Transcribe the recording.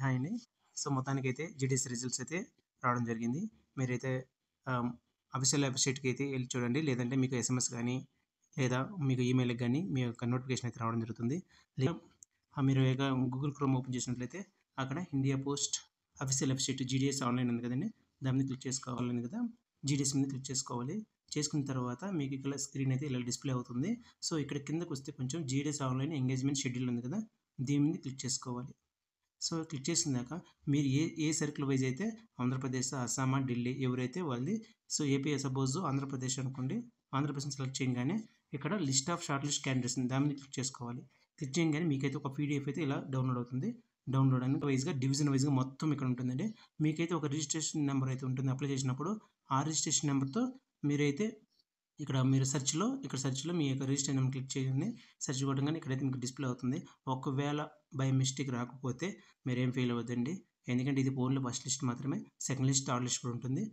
Hi అండి. So, మొత్తానికైతే GDS results అయితే రావడం జరిగింది. మీరైతే అఫీషియల్ వెబ్‌సైట్‌కి అయితే ఎళ్లి చూడండి. లేదంటే మీకు ఎస్ఎంఎస్ గానీ, లేదా మీకు ఈమెయిల్‌కి గానీ మీ యొక్క నోటిఫికేషన్ అయితే రావడం జరుగుతుంది. లేదా మీరు ఇక గూగుల్ క్రోమ్ ఓపెన్ చేసినట్లయితే అక్కడ India post official website GDS online ఉంది కదండీ! దాని మీద క్లిక్ చేసుకోవాలని కదా! జీడీఎస్ మీద క్లిక్ చేసుకోవాలి. చేసుకున్న తర్వాత మీకు ఇక్కడ స్క్రీన్ అయితే ఇలా డిస్‌ప్లే అవుతుంది. సో, ఇక్కడ కిందకొస్తే కొంచెం జీడీఎస్ ఆన్‌లైన్ ఎంగేజ్‌మెంట్ షెడ్యూల్ ఉంది కదా! దీని మీద క్లిక్ చేసుకోవాలి. సో, క్లిక్ చేసిందాక మీరు ఏ సర్కిల్ వైస్ అయితే ఆంధ్రప్రదేశ్, అస్సామా, ఢిల్లీ ఎవరైతే వాళ్ళది. సో, ఏపీ సపోజ్ ఆంధ్రప్రదేశ్ అనుకోండి. ఆంధ్రప్రదేశ్‌ని సెలెక్ట్ చేయంగానే ఇక్కడ list of short list candidates ఉంది. దాని మీద క్లిక్ చేసుకోవాలి. క్లిక్ చేయంగానే మీకైతే ఒక పీడీఎఫ్ అయితే ఇలా డౌన్‌లోడ్ అవుతుంది. డౌన్‌లోడ్ అని వైస్‌గా డివిజన్ వైస్‌గా మొత్తం ఇక్కడ ఉంటుందండి. మీకైతే ఒక రిజిస్ట్రేషన్ నెంబర్ అయితే ఉంటుంది అప్లై చేసినప్పుడు. ఆ రిజిస్ట్రేషన్ నెంబర్‌తో మీరైతే ఇక్కడ మీరు సెర్చ్‌లో మీ యొక్క రిజిస్టర్ నెంబర్ క్లిక్ చేయండి. సెర్చ్ కొట్టంగానే ఇక్కడైతే మీకు డిస్‌ప్లే అవుతుంది. ఒకవేళ బై మిస్టేక్ రాకపోతే మీరేం ఫీల్ అవ్వద్దండి. ఎందుకంటే ఇది ఓన్లీ ఫస్ట్ లిస్ట్ మాత్రమే. సెకండ్ లిస్ట్, థర్డ్ లిస్ట్ కూడా ఉంటుంది.